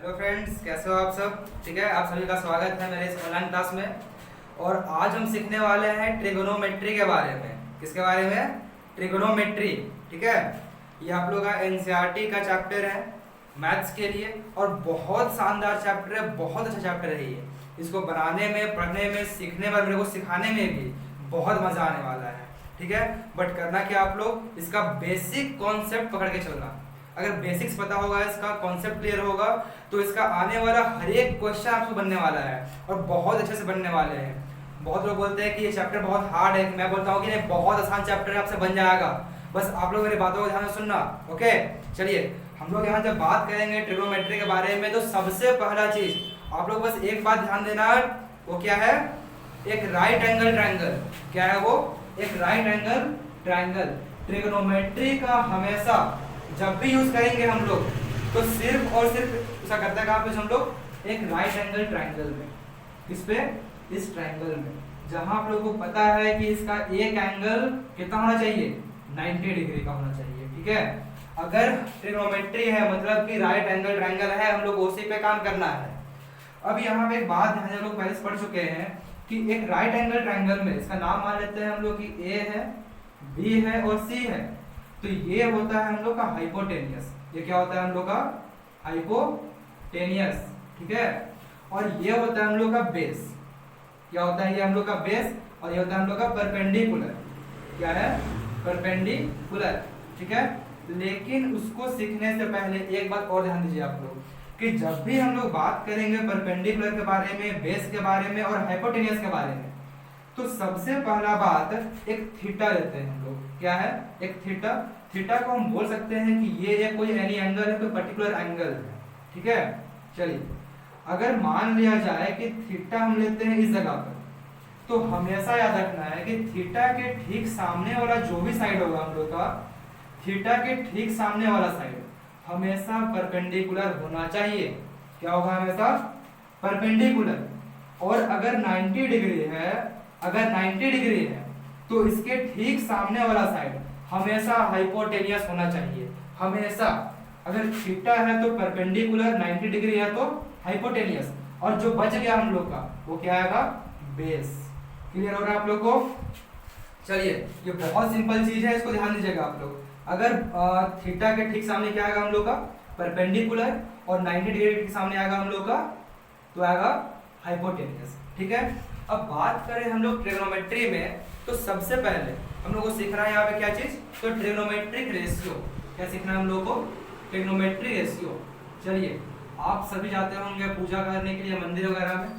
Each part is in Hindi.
हेलो फ्रेंड्स, कैसे हो आप सब? ठीक है, आप सभी का स्वागत है मेरे इस ऑनलाइन क्लास में। और आज हम सीखने वाले हैं ट्रिगोनोमेट्री के बारे में। किसके बारे में? ट्रिगोनोमेट्री। ठीक है, ये आप लोग का एनसीईआरटी का चैप्टर है मैथ्स के लिए, और बहुत शानदार चैप्टर है, बहुत अच्छा चैप्टर है ये। इसको बनाने में, पढ़ने में, सीखने में, मेरे को सिखाने में भी बहुत मजा आने वाला है। ठीक है, बट करना क्या, आप लोग इसका बेसिक कॉन्सेप्ट पकड़ के चलना। अगर बेसिक्स पता होगा, इसका कॉन्सेप्ट क्लियर होगा, तो इसका आने वाला हर एक क्वेश्चन आपको बनने वाला है और बहुत अच्छे से बनने वाले हैं। बहुत लोग बोलते हैं कि ये चैप्टर बहुत हार्ड है, मैं बोलता हूँ कि नहीं, बहुत आसान चैप्टर है, आपसे बन जाएगा। बस आप लोग मेरी बातों को ध्यान से सुनना। ओके, चलिए हम लोग यहाँ जब बात करेंगे ट्रिग्नोमेट्री के बारे में, तो सबसे पहला चीज आप लोग बस एक बात ध्यान देना, वो क्या है? एक राइट एंगल ट्रायंगल। क्या है वो? एक राइट एंगल ट्रायंगल। ट्रिग्नोमेट्री का हमेशा जब भी यूज करेंगे हम लोग, तो सिर्फ और सिर्फ ऐसा करता है कहाँ पे हम लोग? एक राइट एंगल ट्रायंगल में। किस पे? इस ट्रायंगल में, जहां आप लोगों को पता है कि इसका एक एंगल कितना होना चाहिए? 90 डिग्री का होना चाहिए। ठीक है, अगर ट्रिग्नोमेट्री है मतलब कि राइट एंगल ट्रायंगल है, हम लोग उसी पे काम करना है। अब यहाँ पे एक बात ध्यान से, लोग पहले से पढ़ चुके हैं कि एक राइट एंगल ट्रायंगल में इसका नाम मान लेते हैं हम लोग कि ए है, बी है और सी है। तो ये होता है हम लोग का हाइपोटेनियस। ये क्या होता है हम लोग का? हाइपोटेनियस। ठीक है, और ये होता है हम लोग का बेस। क्या होता है ये हम लोग का? बेस। और ये होता है हम लोग का परपेंडिकुलर। क्या है? परपेंडिकुलर। ठीक है, लेकिन उसको सीखने से पहले एक बात और ध्यान दीजिए आप लोग, कि जब भी हम लोग बात करेंगे परपेंडिकुलर के बारे में, बेस के बारे में और हाइपोटेनियस के बारे में, तो सबसे पहला बात एक थीटा लेते हैं हम लोग। क्या है? एक थीटा। थीटा को हम बोल सकते हैं कि ये कोई एनी एंगल है, कोई पर्टिकुलर एंगल है। ठीक है, चलिए अगर मान लिया जाए कि थीटा हम लेते हैं इस जगह पर, तो हमेशा याद रखना है कि थीटा के ठीक सामने वाला जो भी साइड होगा हम लोग का, थीटा के ठीक सामने वाला साइड हमेशा परपेंडिकुलर होना चाहिए। क्या होगा? हमेशा परपेंडिकुलर। और अगर 90 डिग्री है, अगर 90 डिग्री है, तो इसके ठीक सामने वाला साइड हमेशा हाइपोटेनियस होना चाहिए। हमेशा। अगर थीटा है तो परपेंडिकुलर, 90 डिग्री है तो हाइपोटेनियस, और जो बच गया हम लोग का वो क्या आएगा? बेस। क्लियर हो रहा है आप लोग को? चलिए, ये बहुत सिंपल चीज है, इसको ध्यान दीजिएगा आप लोग। अगर थीटा के ठीक सामने क्या आएगा हम लोग का? परपेंडिकुलर, और 90 डिग्री के सामने आएगा हम लोग का, तो आएगा हाइपोटेनियस। ठीक है, अब बात करें हम लोग ट्रिग्नोमेट्री में, तो सबसे पहले हम लोग को सीखना है यहाँ पे क्या चीज? तो ट्रिग्नोमेट्रिक रेशियो। क्या सीखना है हम लोग को? Trigonometric ratio. चलिए, आप सभी जाते होंगे पूजा करने के लिए मंदिर वगैरह में।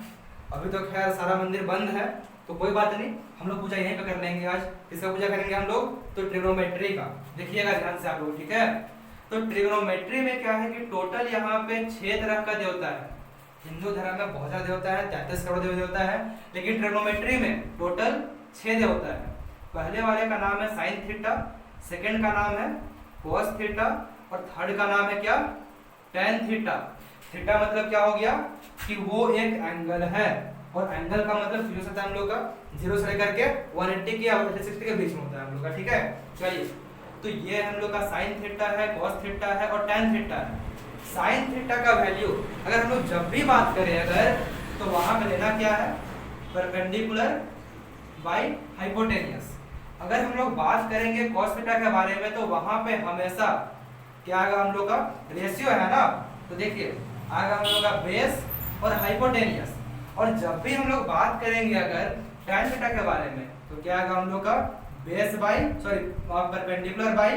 अभी तो खैर सारा मंदिर बंद है, तो कोई बात नहीं, हम लोग पूजा यहीं पे कर लेंगे आज। किसका पूजा करेंगे हम लोग? तो ट्रिग्नोमेट्री का। देखिएगा ध्यान से आप लोग। ठीक है, तो ट्रिग्नोमेट्री में क्या है कि टोटल यहाँ पे 6 तरह का देवता है। हिंदू धर्म में बहुत सारा देवता है, 33 करोड़ देवता है, लेकिन ट्रिग्नोमेट्री में टोटल 6 देवता है। पहले वाले का नाम है साइन थीटा, सेकंड का नाम है कोस थीटा, और थर्ड का नाम है क्या? Tan theta. थीटा मतलब क्या हो गया कि वो एक एंगल है, और एंगल का मतलब जीरो से हम लोग का, जीरो से लेकर के 180 के 160 के बीच में होता है हम लोग का। ठीक है, चलिए, तो ये हम लोग का साइन थीटा है, कोस थीटा है और टेन थीटा है। साइन थीटा का वैल्यू अगर हम लोग जब भी बात करें अगर, तो वहां पे लेना क्या है? Perpendicular by hypotenuse. अगर हम लोग बात करेंगे कॉस थीटा के बारे में, तो वहां पे हमेशा क्या आएगा हम लोग का? रेशियो है ना, तो देखिए आएगा हम लोग का बेस और हाइपोटेनियस। और जब भी हम लोग बात करेंगे अगर tan थीटा के बारे में, तो क्या आएगा हम लोग का? Base by perpendicular by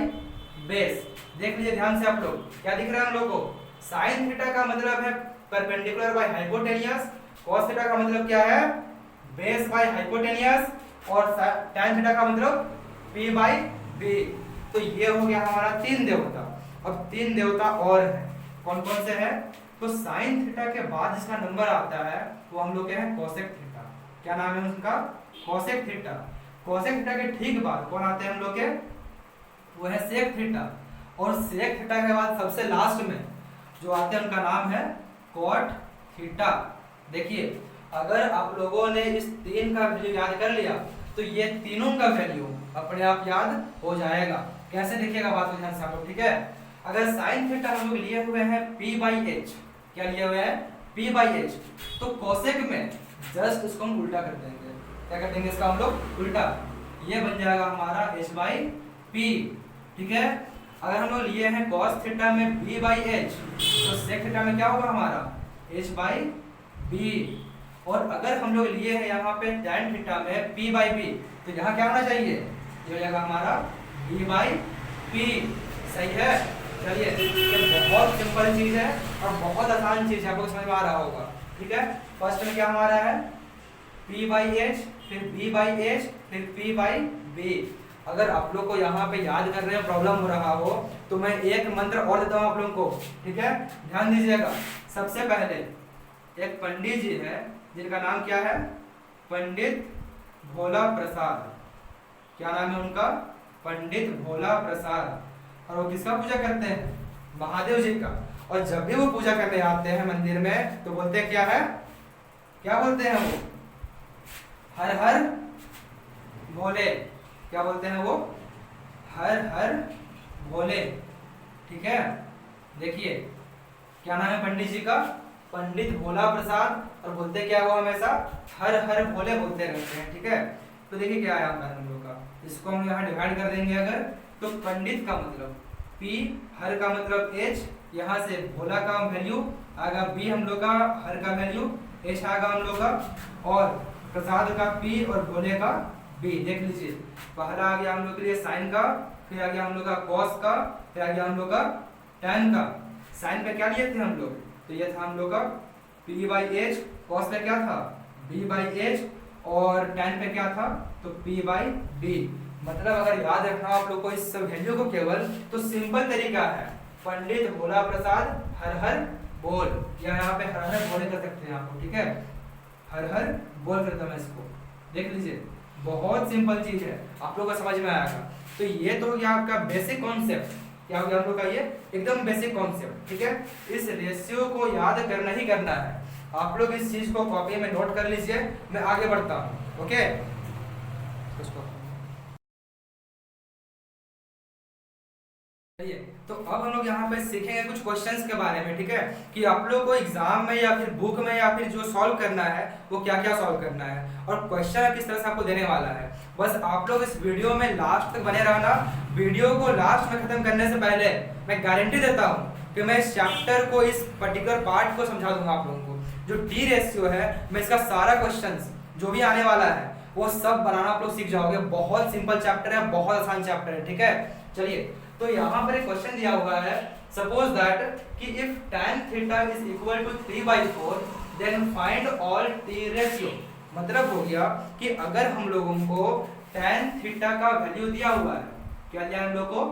base. देख लीजिए ध्यान से आप लोग, क्या दिख रहा है हम लोग को? साइन थीटा का मतलब है perpendicular by hypotenuse, cos theta का मतलब क्या है? बेस बाय हाइपोटेनियस, और tan थीटा का मतलब p बाय b। तो ये हो गया हमारा 3 देवता। अब 3 देवता और हैं, कौन कौन से हैं? तो साइन थीटा के बाद जिसका नंबर आता है वो हम लोग के हैं कोसेक थीटा। क्या नाम है उनका? Cosec theta. कोसेक थीटा के ठीक बाद कौन आते हैं हम लोग के? वो है सेक थीटा। और सेक थीटा के बाद सबसे लास्ट में जो आते हैं उनका नाम है कॉट थीटा। देखिए, अगर आप लोगों ने इस 3 का वैल्यू याद कर लिया, तो ये तीनों का वैल्यू अपने आप याद हो जाएगा। कैसे? देखिएगा बात को ध्यान से आप लोग। ठीक है, अगर साइन थीटा हम लोग लिए हुए हैं p/h, क्या लिया हुआ है, p बाई एच। तो कोसेक में जस्ट इसको हम उल्टा कर देंगे, क्या कर देंगे इसका हम लोग उल्टा, ये बन जाएगा हमारा h बाई पी, ठीक है। अगर हम लोग लिए हैं cos थीटा में b बाई एच, तो sec थीटा में क्या होगा हमारा h बाई बी। और अगर हम लोग लिए हैं यहाँ पे tan थीटा में p बाई बी, तो यहाँ क्या होना चाहिए, ये हो जाएगा हमारा b बाई पी, सही है। चलिए, ये बहुत सिंपल चीज है और बहुत आसान चीज है, आपको समझ में आ रहा होगा, ठीक है। फर्स्ट में क्या हमारा है p बाई एच, फिर b बाई एच, फिर p बाई बी। अगर आप लोग को यहाँ पे याद करने में प्रॉब्लम हो रहा हो तो मैं एक मंत्र और देता हूँ आप लोगों को, ठीक है, ध्यान दीजिएगा। सबसे पहले एक पंडित जी है जिनका नाम क्या है, पंडित भोला प्रसाद। क्या नाम है उनका, पंडित भोला प्रसाद। और वो किसका पूजा करते हैं, महादेव जी का। और जब भी वो पूजा करने आते हैं मंदिर में तो बोलते हैं क्या है, क्या बोलते हैं वो, हर हर भोले। क्या बोलते हैं वो, हर हर भोले, ठीक है। देखिए क्या नाम है पंडित जी का, पंडित भोला प्रसाद। और बोलते क्या है वो, हमेशा हर हर भोले बोलते रहते हैं, ठीक है। तो देखिए क्या है हम लोग का, इसको हम यहाँ डिवाइड कर देंगे अगर, तो पंडित का मतलब P, हर का मतलब H, यहाँ से भोला का वैल्यू आएगा B हम लोग का, हर का वैल्यू H आएगा हम लोग का, और प्रसाद का P और भोले का B। देख लीजिए, पहला आ गया हम लोग के लिए साइन का, फिर आ गया हम लोग का कॉस का, फिर आ गया हम लोग का tan का। साइन पे क्या लिए थे हम लोग, तो ये था हम लोग का P बाई एच, कॉस पे क्या था B बाई एच, और tan पे क्या था तो P बाई बी। मतलब अगर याद रखना आप लोग को इस सब वैल्यू को केवल, तो सिंपल तरीका है, पंडित भोला प्रसाद हर हर बोल, या यहाँ पे हर हर बोले कर सकते हैं आपको, ठीक है, हर हर बोल करता मैं इसको। देख लीजिए बहुत सिंपल चीज है, आप लोग को समझ में आएगा। तो ये तो हो गया आपका बेसिक कॉन्सेप्ट, क्या हो गया आप लोग का ये एकदम बेसिक कॉन्सेप्ट, ठीक है। इस रेशियो को याद करना ही करना है, आप लोग इस चीज को कॉपी में नोट कर लीजिए, मैं आगे बढ़ता हूँ, ओके। तो अब हम लोग यहाँ पे सीखेंगे कुछ क्वेश्चंस के बारे में, ठीक है, कि आप लोग को एग्जाम में या फिर बुक में या फिर जो सॉल्व करना है वो क्या क्या सॉल्व करना है और क्वेश्चन किस तरह से आपको देने वाला है। बस आप लोग इस वीडियो में लास्ट तक बने रहना। वीडियो को लास्ट में खत्म करने से पहले मैं गारंटी देता हूँ कि मैं इस चैप्टर को, इस पर्टिकुलर पार्ट को समझा दूंगा आप लोगों को। जो टी रेशियो है, मैं इसका सारा क्वेश्चन जो भी आने वाला है वो सब बनाना आप लोग सीख जाओगे। बहुत सिंपल चैप्टर है, बहुत आसान चैप्टर है, ठीक है। चलिए, तो यहाँ पर एक क्वेश्चन दिया हुआ है, सपोज दैट कि if tan theta is equal to 3/4 then find all t ratio. मतलब हो गया कि अगर हम लोगों को tan थीटा का वैल्यू दिया हुआ है, क्या दिया हम लोग को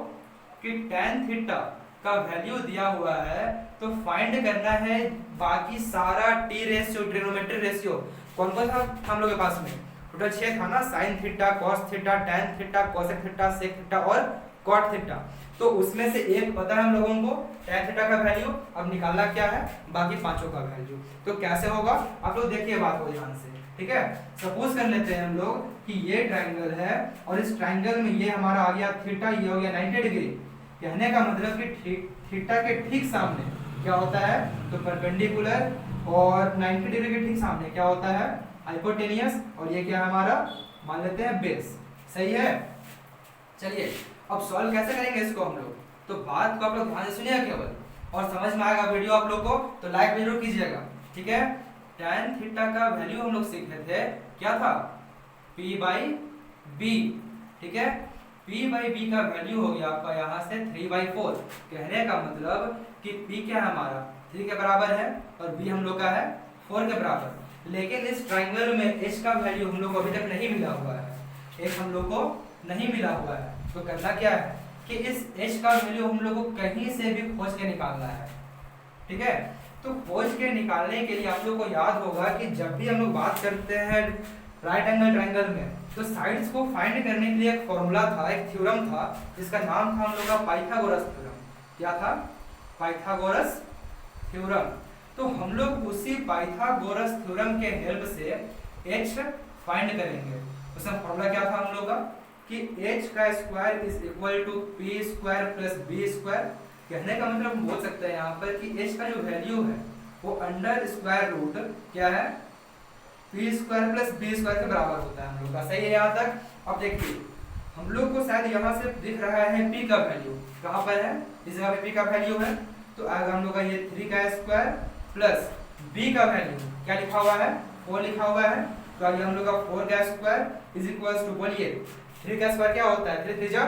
कि tan थीटा का वैल्यू दिया हुआ है, तो फाइंड करना है बाकी सारा t रेशियो, ट्रिग्नोमेट्रिक रेशियो। कौन कौन था हम लोग के पास में, टोटल 6 था ना, sin theta, cos theta, tan theta, cosec theta, sec theta और cot थीटा। तो उसमें से एक पता है हम लोगों को tan थीटा का वैल्यू, अब निकालना क्या है बाकी पांचों का वैल्यू। तो कैसे होगा आप लोग देखिए बात को ध्यान से, ठीक है। सपोज कर लेते हैं हम लोग कि ये ट्रायंगल है और इस ट्रायंगल में ये हमारा आ गया थीटा, ये हो गया 90 डिग्री। कहने का मतलब कि थीटा के ठीक सामने क्या होता है तो परपेंडिकुलर, और 90 डिग्री के ठीक सामने क्या होता है हाइपोटेनियस, और ये क्या है हमारा मान लेते हैं बेस, सही है। चलिए अब सॉल्व कैसे करेंगे इसको हम लोग, तो बात को आप लोग ध्यान से सुनिए केवल, और समझ में आएगा वीडियो आप लोग को तो लाइक जरूर कीजिएगा, ठीक है। tan थीटा का वैल्यू हम लोग सीखे थे, क्या था p बाई बी, ठीक है। p बाई बी का वैल्यू हो गया आपका यहाँ से 3/4। कहने का मतलब कि p क्या है हमारा 3 के बराबर है और b हम लोग का है 4 के बराबर। लेकिन इस ट्रायंगल में h का वैल्यू हम लोग को अभी तक नहीं मिला हुआ है, h हम लोग को नहीं मिला हुआ है। तो करना क्या है कि इस h का वैल्यू हम लोग को कहीं से भी खोज के निकालना है, ठीक है। तो खोज के निकालने के लिए आप लोग को याद होगा कि जब भी हम लोग बात करते हैं राइट एंगल ट्रायंगल में, तो साइड्स को फाइंड करने के लिए एक फॉर्मूला था, एक थ्योरम था, जिसका नाम था हम लोग का पाइथागोरस थ्योरम। क्या था पाइथागोरस थ्योरम। तो हम लोग उसी पाइथागोरस थ्योरम के हेल्प से h फाइंड करेंगे। उसका फॉर्मूला क्या था हम लोग का कि h का square is equal to p square plus b square. कहने का मतलब हम बोल सकते हैं यहाँ पर कि h का जो वैल्यू है वो अंडर स्क्वायर रूट क्या है, P square plus B square के बराबर होता है हम लोग का। सही है यहाँ तक? अब देखिए हम लोग को शायद यहाँ से दिख रहा है पी का वैल्यू, कहाँ पर है, इस जगह पे पी का वैल्यू है, तो आएगा हम लोग का ये 3 का स्क्वायर प्लस बी का वैल्यू क्या लिखा हुआ है, 4 लिखा हुआ है, तो आगे हम लोग का 4 का स्क्वायर इज इक्वल टू, बोलिए 3 का स्क्वायर क्या होता है, 3 3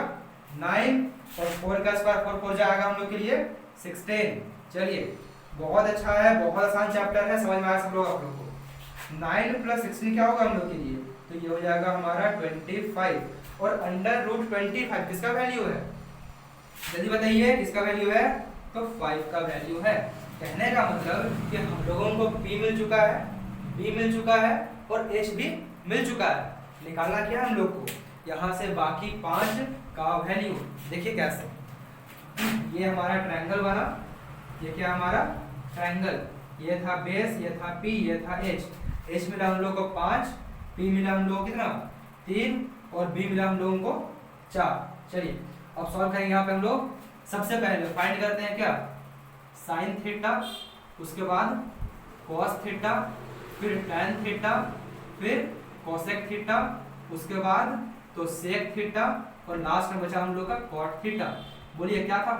9 और 4 का स्क्वायर 4 4 जाएगा हम लोग के लिए 16। चलिए बहुत अच्छा है, बहुत आसान चैप्टर है, समझ में आया सब लोग आप लोग को। 9 प्लस 16 क्या होगा हम लोग के लिए, तो ये हो जाएगा हमारा 25 और अंडर रूट 25 किसका वैल्यू है, जल्दी बताइए किसका वैल्यू है, तो 5 का वैल्यू है। कहने का मतलब कि हम लोगों को p मिल चुका है, b मिल चुका है और h भी मिल चुका है। निकालना क्या है हम लोग को, यहाँ से बाकी 5 का वैल्यू। देखिए कैसे, ये हमारा ट्रायंगल बना, ये क्या हमारा ट्रायंगल, ये था बेस, ये था p, ये था h मिला हम लोग को 5, p मिला हम लोग को कितना 3 और b मिला हम लोगों को 4। चलिए अब सॉल्व करेंगे। यहाँ पे हम लोग सबसे पहले फाइंड करते हैं क्या, साइन थीटा, उसके बाद कॉस थीटा, फिर टैन थीटा, फिर कोसेक थीटा, उसके बाद तो सेक थीटा और लास्ट में बचा हम लोग का कॉट थीटा। बोलिए क्या था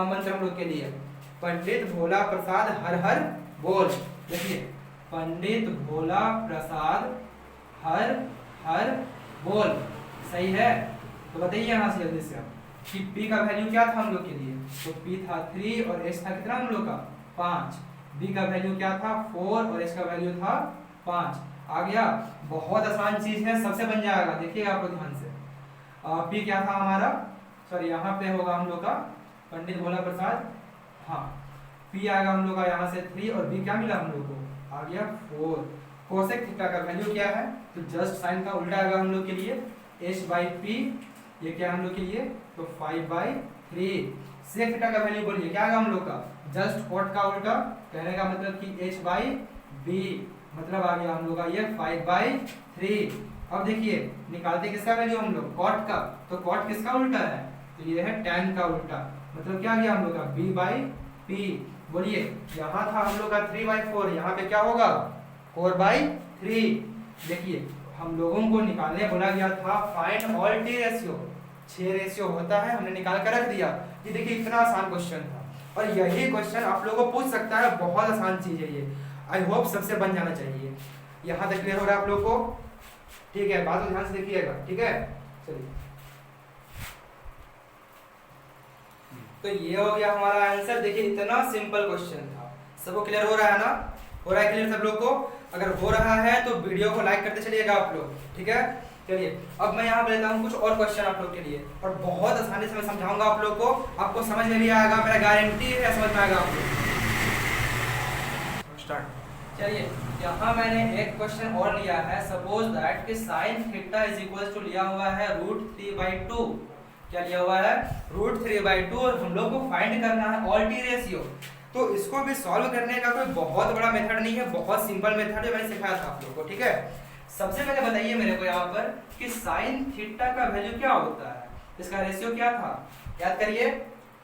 मंत्र हम लोग के लिए, पंडित भोला प्रसाद हर हर बोल। देखिए पंडित भोला प्रसाद हर हर बोल, सही है? तो बताइए यहाँ से जल्दी से कि p का वैल्यू क्या था हम लोग के लिए, तो p था 3 और h था कितना हम लोग का 5, b का वैल्यू क्या था 4 और h का वैल्यू था 5। आ गया, बहुत आसान चीज है, सबसे बन जाएगा। देखिएगा आप लोग ध्यान से, p क्या था हमारा, सॉरी यहाँ पे होगा हम लोग का पंडित भोला प्रसाद, हाँ p आएगा हम लोग का यहाँ से 3 और b क्या मिला हम लोग को, आ गया 4। कोसेक थीटा का वैल्यू क्या है, तो जस्ट साइन का उल्टा आएगा हम लोग के लिए, h/p, ये क्या हम लोग के लिए, तो 5/3। सेक थीटा का वैल्यू बोलिए क्या आएगा हम लोग का, जस्ट कॉट का उल्टा, कहने का मतलब कि h/b, मतलब आ गया हम लोग का ये 5/3। अब देखिए निकालते किसका वैल्यू हम लोग, कॉट का, तो कॉट किसका उल्टा है, तो ये है टैन का उल्टा, मतलब क्या आ गया हम लोग का b/p। बोलिए यहाँ था हम लोग का 3/4, यहाँ पे क्या होगा 4/3। देखिए हम लोगों को निकालने बोला गया था find all T ratio, 6 ratio होता है, हमने निकाल कर रख दिया। ये देखिए इतना आसान क्वेश्चन था और यही क्वेश्चन आप लोगों को पूछ सकता है, बहुत आसान चीज है ये, आई होप सबसे बन जाना चाहिए। यहाँ तक क्लियर हो रहा है आप लोग को, ठीक है? बात को ध्यान से देखिएगा, ठीक है? चलिए तो ये हो गया हमारा आंसर। देखिए इतना सिंपल क्वेश्चन था, सबको क्लियर हो रहा है ना, हो रहा है क्लियर सब लोग को? अगर हो रहा है तो वीडियो को लाइक करते चलिएगा आप लोग, ठीक है? चलिए अब मैं यहाँ पे लेता हूँ कुछ और क्वेश्चन आप लोग के लिए, और बहुत आसानी से मैं समझाऊंगा आप लोग को, आपको समझ में भी आएगा, मेरा गारंटी है समझ में आएगा आप लोग। स्टार्ट। चलिए यहाँ मैंने एक क्वेश्चन और लिया है, सपोज दैट कि sine theta is equal to लिया हुआ है √3/2। क्या लिया हुआ है, √3/2, और हम लोग को फाइंड करना है ऑल टी रेशियो। तो इसको भी सॉल्व करने का कोई बहुत बड़ा मेथड नहीं है, बहुत सिंपल मेथड है, मैंने सिखाया था आप लोग को, ठीक है? सबसे पहले बताइए मेरे को यहाँ पर कि साइन थीटा का वैल्यू क्या होता है, इसका रेशियो क्या था, याद करिए,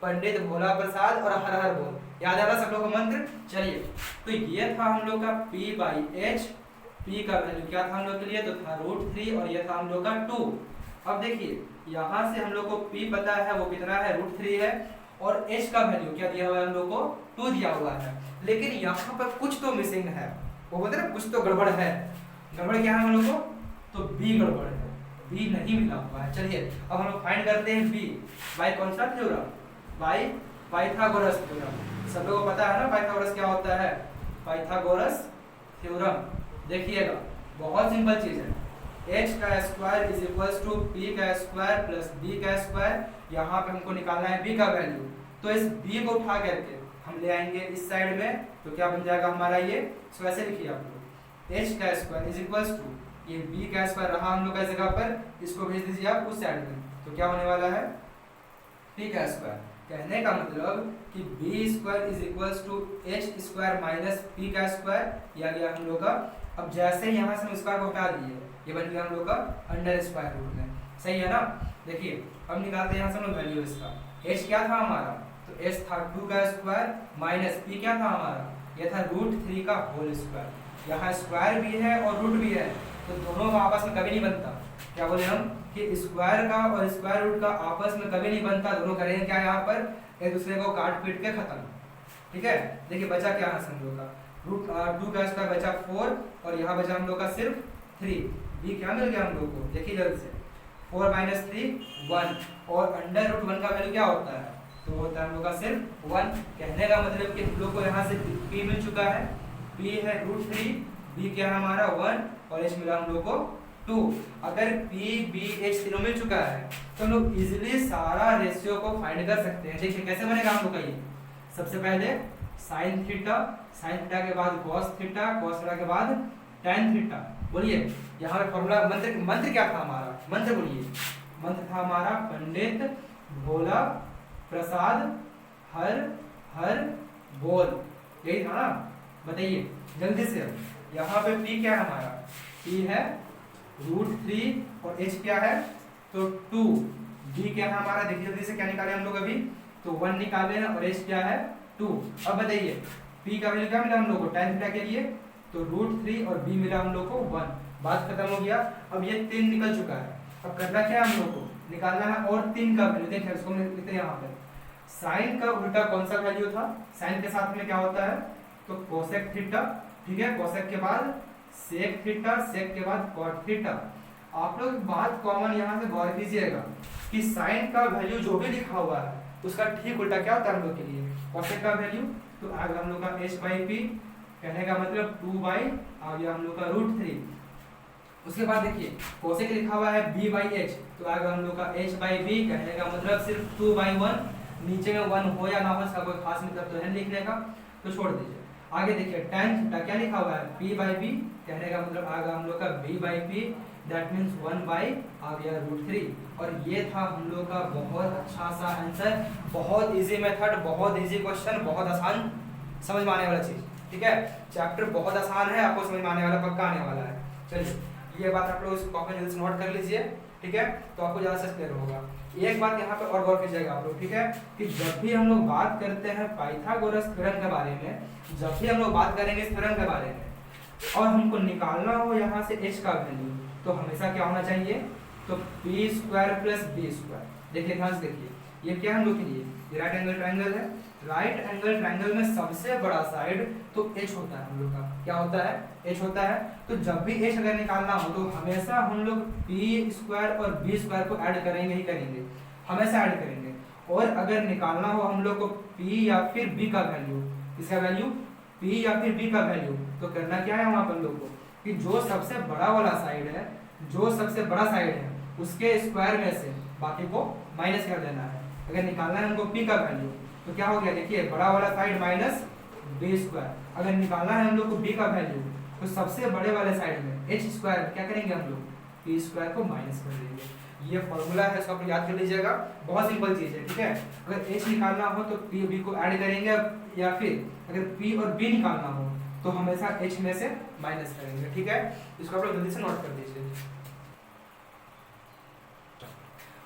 पंडित भोला प्रसाद और हर हर बोल, याद आ रहा सब लोग को मंत्र? चलिए तो ये था हम लोग का p/h, p का वैल्यू क्या था हम लोग के लिए, तो था √3 और ये था हम लोग का 2। अब देखिए यहाँ से हम लोग को p पता है वो कितना है, √3 है, और h का वैल्यू क्या दिया हुआ है हम लोग को, 2 दिया हुआ है, लेकिन यहाँ पर कुछ तो मिसिंग है, वो बोलते हैं ना कुछ तो गड़बड़ है। गड़बड़ क्या है हम लोग को, तो b गड़बड़ है, b नहीं मिला हुआ है। चलिए अब हम लोग फाइंड करते हैं b बाय कौन सा थ्योरम, बाय पाइथागोरस थ्योरम। सब लोगों को पता है ना पाइथागोरस क्या होता है, पाइथागोरस थ्योरम। देखिएगा बहुत सिंपल चीज है, h का square is equals to p का स्क्वायर प्लस b का स्क्वायर। यहाँ पे हमको निकालना है b का वैल्यू, तो इस b को उठा करके हम ले आएंगे इस साइड में, तो क्या बन जाएगा हमारा ये, सो ऐसे लिखिए आप लोग, h का स्क्वायर इज इक्वल्स टू, ये b का स्क्वायर रहा हम लोग का जगह पर, इसको भेज दीजिए आप उस साइड में, तो क्या होने वाला है p का स्क्वायर। कहने का मतलब कि b square is equals to h square minus p का स्क्वायर, यह गया हम लोग का। अब जैसे यहाँ से हम स्क्वायर को हटा दिए, ये बन गया हम लोग का अंडर स्क्वायर रूट में, सही है ना? देखिए अब निकालते हैं यहाँ से हम लोग वैल्यू इसका, h क्या था हमारा, तो h था 2 का स्क्वायर माइनस p क्या था हमारा, ये था √3 का होल स्क्वायर। यहाँ स्क्वायर भी है और रूट भी है, तो दोनों का आपस में कभी नहीं बनता। क्या बोले हम कि स्क्वायर का और स्क्वायर रूट का आपस में कभी नहीं बनता। दोनों करेंगे क्या, यहाँ पर एक दूसरे को काट पीट के खत्म। ठीक है, देखिए बचा क्या है हम लोग का, √2 का स्क्वायर बचा 4 और यहाँ बचा हम लोग का सिर्फ 3। बी क्या मिल गया हम लोग को, देखिए जल्द से, 4 - 3 1, और √1 का वैल्यू क्या होता है, तो होता है हम लोग का सिर्फ 1। कहने का मतलब कि हम लोग को यहाँ से p मिल चुका है, p है √3, b क्या है हमारा 1 और h मिला हम लोग को 2। अगर p b h तीनों मिल चुका है तो हम लोग इजीली सारा रेशियो को फाइंड कर सकते हैं। देखिए कैसे बनेगा हम लोग का ये, सबसे पहले sin थीटा, sin थीटा के बाद cos थीटा, cos थीटा के बाद tan थीटा। बोलिए यहाँ पे फॉर्मूला, मंत्र क्या था हमारा, मंत्र बोलिए, मंत्र था हमारा पंडित भोला प्रसाद हर हर बोल, यही था ना। बताइए जल्दी से, यहाँ पे p क्या है हमारा, p है √3 और h क्या है तो 2, b क्या है हमारा, देखिए जल्दी से क्या निकाले हम लोग अभी, तो 1 निकाले हैं और h क्या है 2। अब बताइए p का वैल्यू क्या मिला हम लोग को tan थीटा के लिए, तो √3 और b मिला हम लोग को 1। बात खत्म हो गया। अब ये 3 निकल चुका है, अब करना क्या है हम लोग को, निकालना है और 3 का वैल्यू। देखिए इसको लिखते हैं यहाँ पे, साइन का उल्टा कौन सा वैल्यू था, साइन के साथ में क्या होता है तो कोसेक थीटा। ठीक है, कोसेक के बाद सेक थीटा, सेक के बाद कॉट थीटा। आप लोग बात कॉमन यहाँ से गौर कीजिएगा कि साइन का वैल्यू जो भी लिखा हुआ है उसका ठीक उल्टा क्या होता है हम लोग के लिए, कोसेक का वैल्यू, तो आगे हम लोग का h/p, कहने का मतलब 2 आ गया हम लोग का √3। उसके बाद देखिए कोसेक लिखा हुआ है b/h, तो आगे हम लोग का h/b, कहने का मतलब सिर्फ 2/1। नीचे में 1 हो या ना हो इसका कोई खास मतलब तो है लिखने का, तो छोड़ दीजिए। आगे देखिए tan थीटा क्या लिखा हुआ है p/b, कहने का मतलब आगे हम लोग का b/p, दैट मींस 1 आ गया √3। और ये था हम लोग का बहुत अच्छा सा आंसर, बहुत इजी मेथड, बहुत इजी क्वेश्चन, बहुत आसान समझ में आने वाला चीज। ठीक है, चैप्टर बहुत आसान है, आपको समझ में आने वाला, पक्का आने वाला है। चलिए ये बात आप लोग इस कॉपी में जल्दी नोट कर लीजिए। ठीक है, तो आपको ज़्यादा से क्लियर होगा। एक बात यहाँ पे और गौर कीजिएगा आप लोग, ठीक है, कि जब भी हम लोग बात करते हैं पाइथागोरस थ्योरम के बारे में, जब भी हम लोग बात करेंगे इस थ्योरम के बारे में और हमको निकालना हो यहाँ से h का वैल्यू, तो हमेशा क्या होना चाहिए, तो p² + b²। देखिए ध्यान से देखिए, ये क्या है हम लोग के लिए, ये राइट एंगल ट्रायंगल है। राइट एंगल ट्रायंगल में सबसे बड़ा साइड तो h होता है हम लोग का, क्या होता है, h होता है। तो जब भी h अगर निकालना हो तो हमेशा हम लोग p² और b² को ऐड करेंगे ही करेंगे, हमेशा ऐड करेंगे। और अगर निकालना हो हम लोग को p या फिर b का वैल्यू, इसका वैल्यू p या फिर b का वैल्यू, तो करना क्या है वहाँ पर लोग को, कि जो सबसे बड़ा वाला साइड है, जो सबसे बड़ा साइड है उसके स्क्वायर में से बाकी को माइनस कर देना है। अगर निकालना है हमको p का वैल्यू तो क्या हो गया, देखिए बड़ा वाला साइड माइनस b²। अगर निकालना है हम लोग को b का वैल्यू तो सबसे बड़े वाले साइड में h² क्या करेंगे हम लोग, p² को माइनस कर देंगे। ये फॉर्मूला है, इसको आप याद कर लीजिएगा, बहुत सिंपल चीज है। ठीक है, अगर h निकालना हो तो p b को ऐड करेंगे, या फिर अगर p और b निकालना हो तो हमेशा h में से माइनस करेंगे। ठीक है, इसको आप लोग जल्दी से नोट कर दीजिए।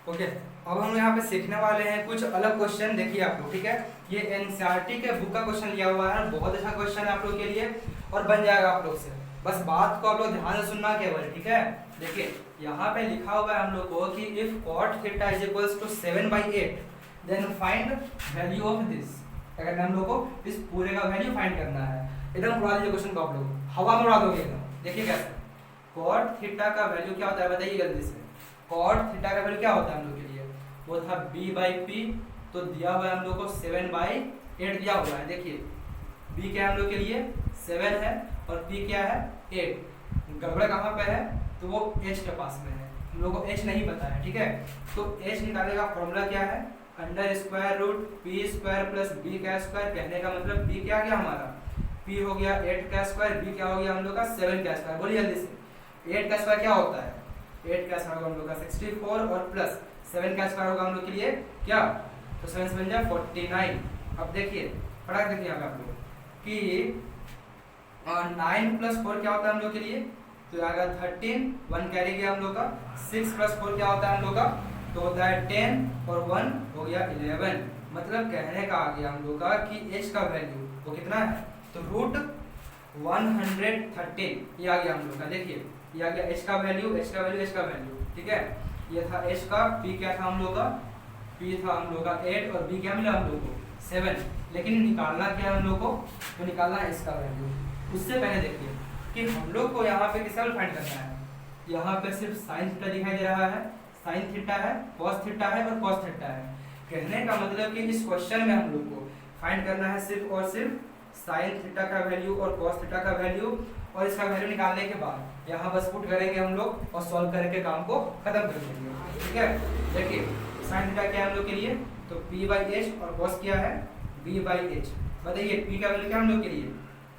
ओके, अब हम यहाँ पे सीखने वाले हैं कुछ अलग क्वेश्चन। देखिए आप लोग, ठीक है, ये एनसीईआरटी के बुक का क्वेश्चन लिया हुआ है, बहुत अच्छा क्वेश्चन है आप लोग के लिए और बन जाएगा आप लोग से। बस बात को आप लोग ध्यान से सुनना केवल। ठीक है, देखिए यहाँ पे लिखा हुआ है हम लोग को कि if cot theta is equals to 7/8 then find value of this. अगर हम लोग को इस पूरे का वैल्यू फाइंड करना है, एकदम उड़ा दीजिए क्वेश्चन को, आप लोग हवा में उड़ा दोगे एकदम। देखिए कैसे, cot थीटा का वैल्यू क्या होता है बताइए जल्दी से। cot थीटा का वैल्यू क्या होता है हम लोग के लिए, वो था b/p, तो दिया हुआ है हम लोग को 7/8 दिया हुआ है। देखिए b क्या है हम लोग के लिए 7 है और p क्या है 8। गड़बड़ कहाँ पे है, तो वो h के पास में है, हम लोग को h नहीं पता है। ठीक है, तो h निकालने का फॉर्मूला क्या है, √p² + b²। कहने का मतलब p क्या गया हमारा, p हो गया 8 का स्क्वायर, b क्या हो गया हम लोग का 7 का स्क्वायर। बोलिए जल्दी से, 8 का स्क्वायर क्या होता है, 8 का स्क्वायर होगा हम लोग का 64 और प्लस 7 का स्क्वायर होगा हम लोग के लिए क्या, तो 7 से बन जाए 49। अब देखिए फटाक देखिए यहाँ पे आप लोग कि 9 + 4 क्या होता है हम लोग के लिए, तो आएगा 13, 1 कैरी गया हम लोग का। 6 + 4 क्या होता है हम लोग का, तो होता है 10 और 1 हो गया 11। मतलब कहने का आ गया हम लोग का कि h का वैल्यू वो कितना है तो रूट 113 ये आ गया हम लोग का। देखिए ये आ गया h का वैल्यू, h का वैल्यू, h का वैल्यू, ठीक है। ये था h का, p क्या था हम लोग का, p था हम लोग का 8 और b क्या मिला हम लोग को 7। लेकिन निकालना क्या है हम लोग को, तो निकालना है h का वैल्यू। उससे पहले देखिए कि हम लोग को यहाँ पे किसका फाइंड करना है। यहाँ पे सिर्फ साइन थीटा दिखाई दे रहा है, साइन थीटा है, कॉस थीटा है और कॉस थीटा है। कहने का मतलब कि इस क्वेश्चन में हम लोग को फाइंड करना है सिर्फ और सिर्फ साइन थीटा का वैल्यू और कॉस थीटा का वैल्यू, और इसका वैल्यू निकालने के बाद यहाँ बस पुट करेंगे हम लोग और सॉल्व करके काम को खत्म कर देंगे, ठीक है। देखिए साइन थीटा क्या है हम लोग के लिए, तो p/h और कॉस क्या है b/h। बताइए p का वैल्यू क्या हम लोग के लिए,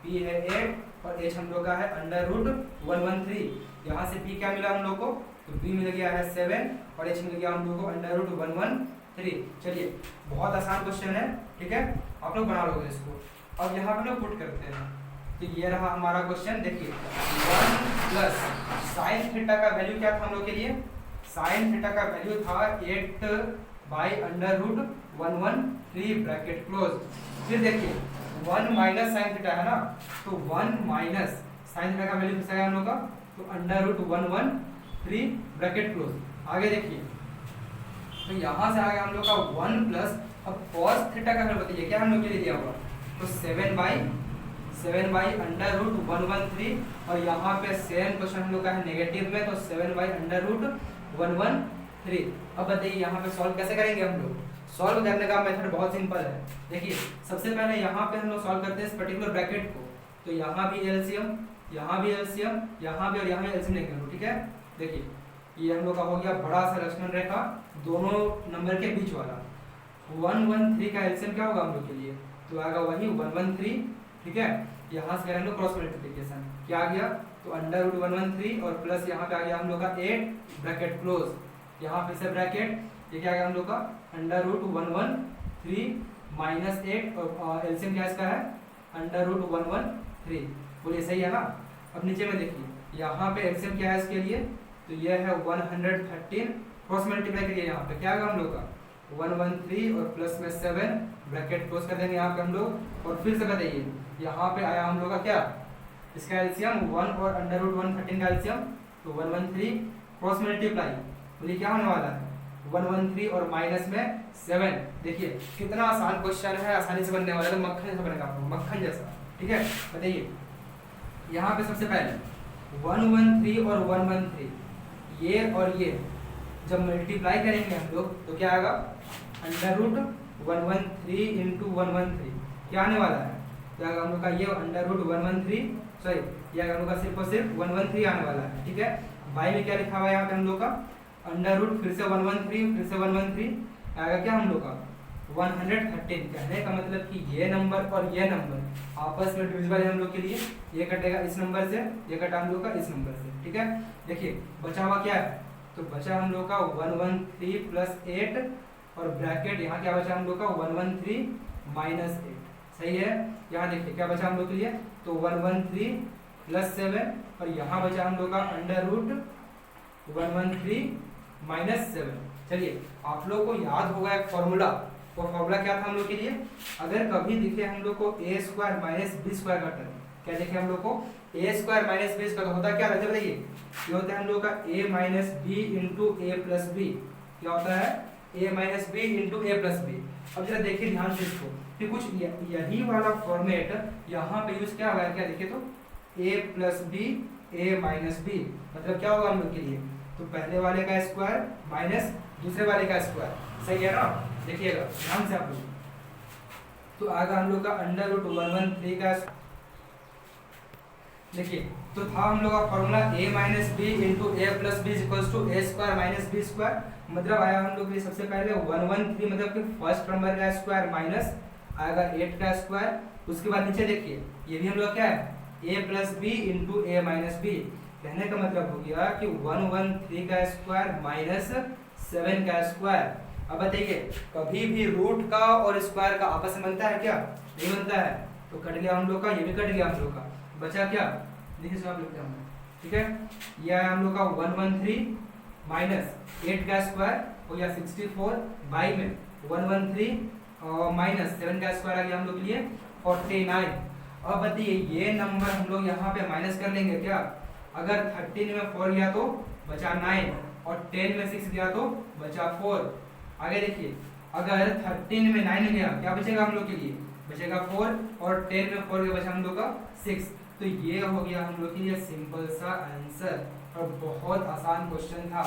p है 8 और h हम लोग का है √113। यहाँ से p क्या मिला हम लोग को, तो b मिल गया है 7 और h मिल गया हम लोग को √113। चलिए बहुत आसान क्वेश्चन है, ठीक है, आप लोग बना लोगे इसको। अब यहाँ पे लोग पुट करते हैं, तो ये रहा हमारा क्वेश्चन। देखिए 1 प्लस साइन थीटा का वैल्यू क्या था हम लोग के लिए, साइन थीटा का वैल्यू था 8/√113 ब्रैकेट क्लोज। फिर देखिए 1 माइनस साइन थीटा है ना, तो 1 माइनस साइन थीटा का वैल्यू कितना है हम लोग का, तो √113 ब्रैकेट क्लोज। आगे देखिए तो यहाँ से आ गया हम लोग का 1 प्लस, अब cos थीटा का वैल्यू बताइए क्या हम लोग के लिए दिया हुआ, तो 7/√113 और यहाँ पे सेम क्वेश्चन हम लोग का है नेगेटिव में, तो 7/√113। अब बताइए यहाँ पे सॉल्व कैसे करेंगे हम लोग। सॉल्व करने का मेथड बहुत सिंपल है। देखिए सबसे पहले यहाँ पे हम लोग सॉल्व करते हैं इस पर्टिकुलर ब्रैकेट को, तो यहाँ भी एलसीएम, यहाँ भी एलसीएम, यहाँ भी और यहाँ भी एलसीएम लेंगे हम लोग, ठीक है। देखिए ये हम लोग का हो गया बड़ा सा लक्ष्मण रेखा दोनों नंबर के बीच वाला। 113 का एलसीएम क्या होगा हम लोग के लिए, तो आएगा वही 113, ठीक है। यहाँ से करेंगे क्रॉस मल्टीप्लिकेशन, क्या आ गया, तो √113 और प्लस यहाँ पे आ गया हम लोग का 8 ब्रैकेट क्लोज, यहाँ फिर से ब्रैकेट, ये क्या आ गया हम लोग का √113 माइनस 8 और एलसीएम क्या इसका है √113। बोलिए सही है ना। अब नीचे में देखिए यहाँ पे एलसीएम क्या है इसके लिए, तो ये है 113, क्रॉस मल्टीप्लाई करिए यहाँ पे क्या आएगा हम लोग का 113 और प्लस में 7 ब्रैकेट क्लोज कर देंगे यहाँ पे हम लोग। और फिर से बताइए यहाँ पे आया हम लोग का क्या, इसका एलसीएम 1 और √113 का एलसीएम, तो 113 क्रॉस मल्टीप्लाई, बोलिए क्या होने वाला है 113 और माइनस में 7। देखिए कितना आसान क्वेश्चन है, आसानी से बनने वाला है, तो मक्खन जैसा बनेगा आपको, मक्खन जैसा, ठीक है। बताइए यहाँ पे सबसे पहले 113 और 113 ये और ये जब मल्टीप्लाई करेंगे हम लोग तो क्या आएगा √113 इंटू 113 क्या आने वाला है, क्या आएगा हम लोग का ये √113, सॉरी ये आएगा हम लोग का सिर्फ और सिर्फ 113 आने वाला है, ठीक है। बाई में क्या लिखा हुआ है यहाँ पे हम लोग का √ फिर से 113 फिर से 113 आएगा क्या हम लोग का 113। कहने का मतलब कि ये नंबर और ये नंबर आपस में डिविजिबल है हम लोग के लिए, ये कटेगा इस नंबर से, ये कटा हम लोग का इस नंबर से, ठीक है। देखिए बचा हुआ क्या है, तो बचा हम लोग का 113 प्लस 8 और ब्रैकेट यहाँ क्या बचा हम लोग का 113 माइनस 8, सही है। यहाँ देखिए क्या बचा हम लोग के लिए, तो 113 प्लस 7 और यहाँ बचा हम लोग का √113 माइनस 7। चलिए आप लोग को याद होगा एक फॉर्मूला, वो फॉर्मूला क्या था हम लोग के लिए, अगर कभी दिखे हम लोग को a² माइनस b² का टर्म, क्या देखे हम लोग को a² माइनस b² का होता है क्या रहता है बताइए, ये होता है हम लोग का a minus b into a plus B, क्या होता है a minus b into a plus B. अब जरा देखिए ध्यान से इसको, फिर कुछ यही वाला फॉर्मेट यहाँ पे यूज क्या हुआ है, क्या देखिए तो a plus B a minus B, मतलब क्या होगा हम लोग के लिए, तो पहले वाले का स्क्वायर माइनस दूसरे वाले का स्क्वायर, सही है ना। देखिएगा ध्यान से आप लोग, तो आगा हम लोग का √113 का, देखिए तो था हम लोग का formula a minus B into a plus B equals to a² minus b², मतलब आया हम लोग के लिए सबसे पहले 113 मतलब कि फर्स्ट नंबर का स्क्वायर माइनस आएगा 8 का स्क्वायर, उसके बाद नीचे देखिए ये भी हम लोग क्या है a plus B into a minus B. कहने का मतलब हो गया कि 113 का स्क्वायर माइनस 7 का स्क्वायर। अब बताइए कभी भी रूट का और स्क्वायर का आपस में बनता है क्या, नहीं बनता है, तो कट गया हम लोग का, ये भी कट गया हम लोग का, बचा क्या, देखिए आप लिखते हैं, ठीक है। ये आया हम लोग का 113 माइनस 8 का स्क्वायर हो गया 64 बाई में 113 माइनस 7 का स्क्वायर आ गया हम लोग के लिए 49। अब बताइए ये नंबर हम लोग यहाँ पे माइनस कर लेंगे क्या? अगर 13 में 4 गया तो बचा 9 और 10 में 6 गया तो बचा 4। आगे देखिए अगर 13 में 9 गया क्या बचेगा हम लोग के लिए? बचेगा 4 और 10 में 4 गया बचा हम लोग का 6। तो ये हो गया हम लोग के लिए सिंपल सा आंसर और बहुत आसान क्वेश्चन था।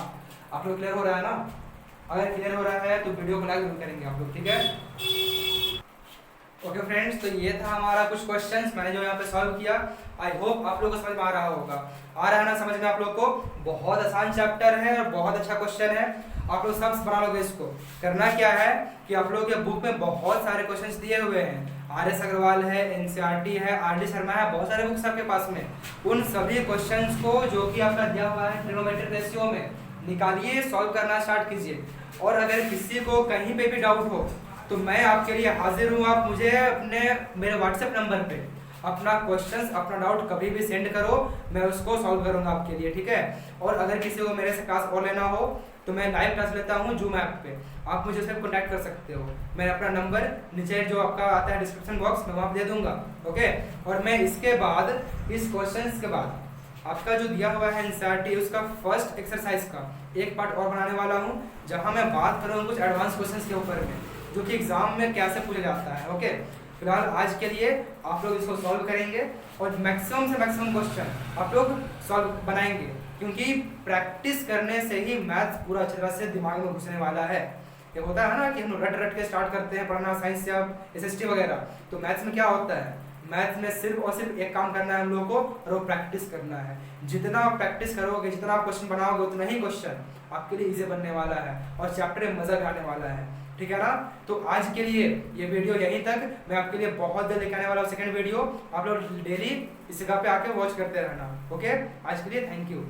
आप लोग क्लियर हो रहा है ना? अगर क्लियर हो रहा है तो वीडियो को लाइक जरूर करेंगे आप लोग, ठीक है? ओके फ्रेंड्स, तो ये था हमारा कुछ क्वेश्चंस मैंने जो यहाँ पे सॉल्व किया। आई होप आप लोगों को समझ में आ रहा होगा। आ रहा है ना समझ में आप लोग को? बहुत आसान चैप्टर है और बहुत अच्छा क्वेश्चन है। आप लोग सब बना लोगे इसको। करना क्या है कि आप लोग के बुक में बहुत सारे क्वेश्चंस दिए हुए हैं। RS अग्रवाल है, NCERT है, RD शर्मा है, बहुत सारे बुक्स आपके पास में। उन सभी क्वेश्चंस को जो कि आपका दिया हुआ है ट्रिग्नोमेट्रिक रेशियो में निकालिए, सॉल्व करना स्टार्ट कीजिए। और अगर किसी को कहीं पे भी डाउट हो तो मैं आपके लिए हाजिर हूँ। आप मुझे अपने मेरे व्हाट्सएप नंबर पे अपना क्वेश्चंस, अपना डाउट कभी भी सेंड करो, मैं उसको सॉल्व करूँगा आपके लिए, ठीक है? और अगर किसी को मेरे से क्लास और लेना हो तो मैं लाइव क्लास लेता हूँ जूम ऐप पे, आप मुझे उससे कॉन्टैक्ट कर सकते हो। मैं अपना नंबर नीचे जो आपका आता है डिस्क्रिप्शन बॉक्स में वहाँ पे दे दूँगा, ओके? और मैं इसके बाद इस क्वेश्चंस के बाद आपका जो दिया हुआ है NCERT उसका फर्स्ट एक्सरसाइज का एक पार्ट और बनाने वाला हूँ, जहाँ मैं बात करूँगा कुछ एडवांस क्वेश्चंस के ऊपर में जो कि एग्जाम में कैसे पूछा जाता है, ओके? फिलहाल आज के लिए आप लोग इसको सॉल्व करेंगे और मैक्सिमम से मैक्सिमम क्वेश्चन आप लोग सॉल्व बनाएंगे, क्योंकि प्रैक्टिस करने से ही मैथ्स पूरा अच्छी तरह से दिमाग में घुसने वाला है। ये होता है ना कि हम रट के स्टार्ट करते हैं पढ़ना साइंस या SST वगैरह, तो मैथ्स में क्या होता है? मैथ्स में सिर्फ और सिर्फ एक काम करना है हम लोगों को, और वो प्रैक्टिस करना है। जितना आप प्रैक्टिस करोगे, जितना आप क्वेश्चन बनाओगे, उतना ही क्वेश्चन आपके लिए इजी बनने वाला है और चैप्टर में मजा भी आने वाला है, ठीक है ना? तो आज के लिए ये वीडियो यहीं तक। मैं आपके लिए बहुत जल्द लेकर आने वाला हूँ सेकंड वीडियो। आप लोग डेली इस जगह पे आके वॉच करते रहना, ओके? आज के लिए थैंक यू।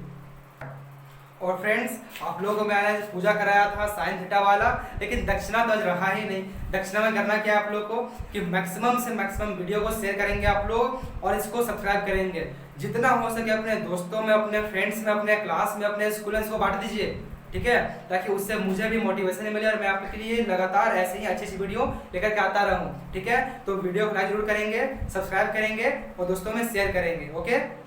और फ्रेंड्स, आप लोगों को मैंने पूजा कराया था साइन थीटा वाला, लेकिन दक्षिणा तो आज रहा ही नहीं। दक्षिणा में करना क्या है आप लोग को कि मैक्सिमम से मैक्सिमम वीडियो को शेयर करेंगे आप लोग और इसको सब्सक्राइब करेंगे। जितना हो सके अपने दोस्तों में, अपने फ्रेंड्स में, अपने क्लास में, अपने स्टूडेंट्स को बांट दीजिए, ठीक है? ताकि उससे मुझे भी मोटिवेशन मिले और मैं आपके लिए लगातार ऐसे ही अच्छी अच्छी वीडियो लेकर के आता रहूं, ठीक है? तो वीडियो को लाइक जरूर करेंगे, सब्सक्राइब करेंगे और दोस्तों में शेयर करेंगे, ओके?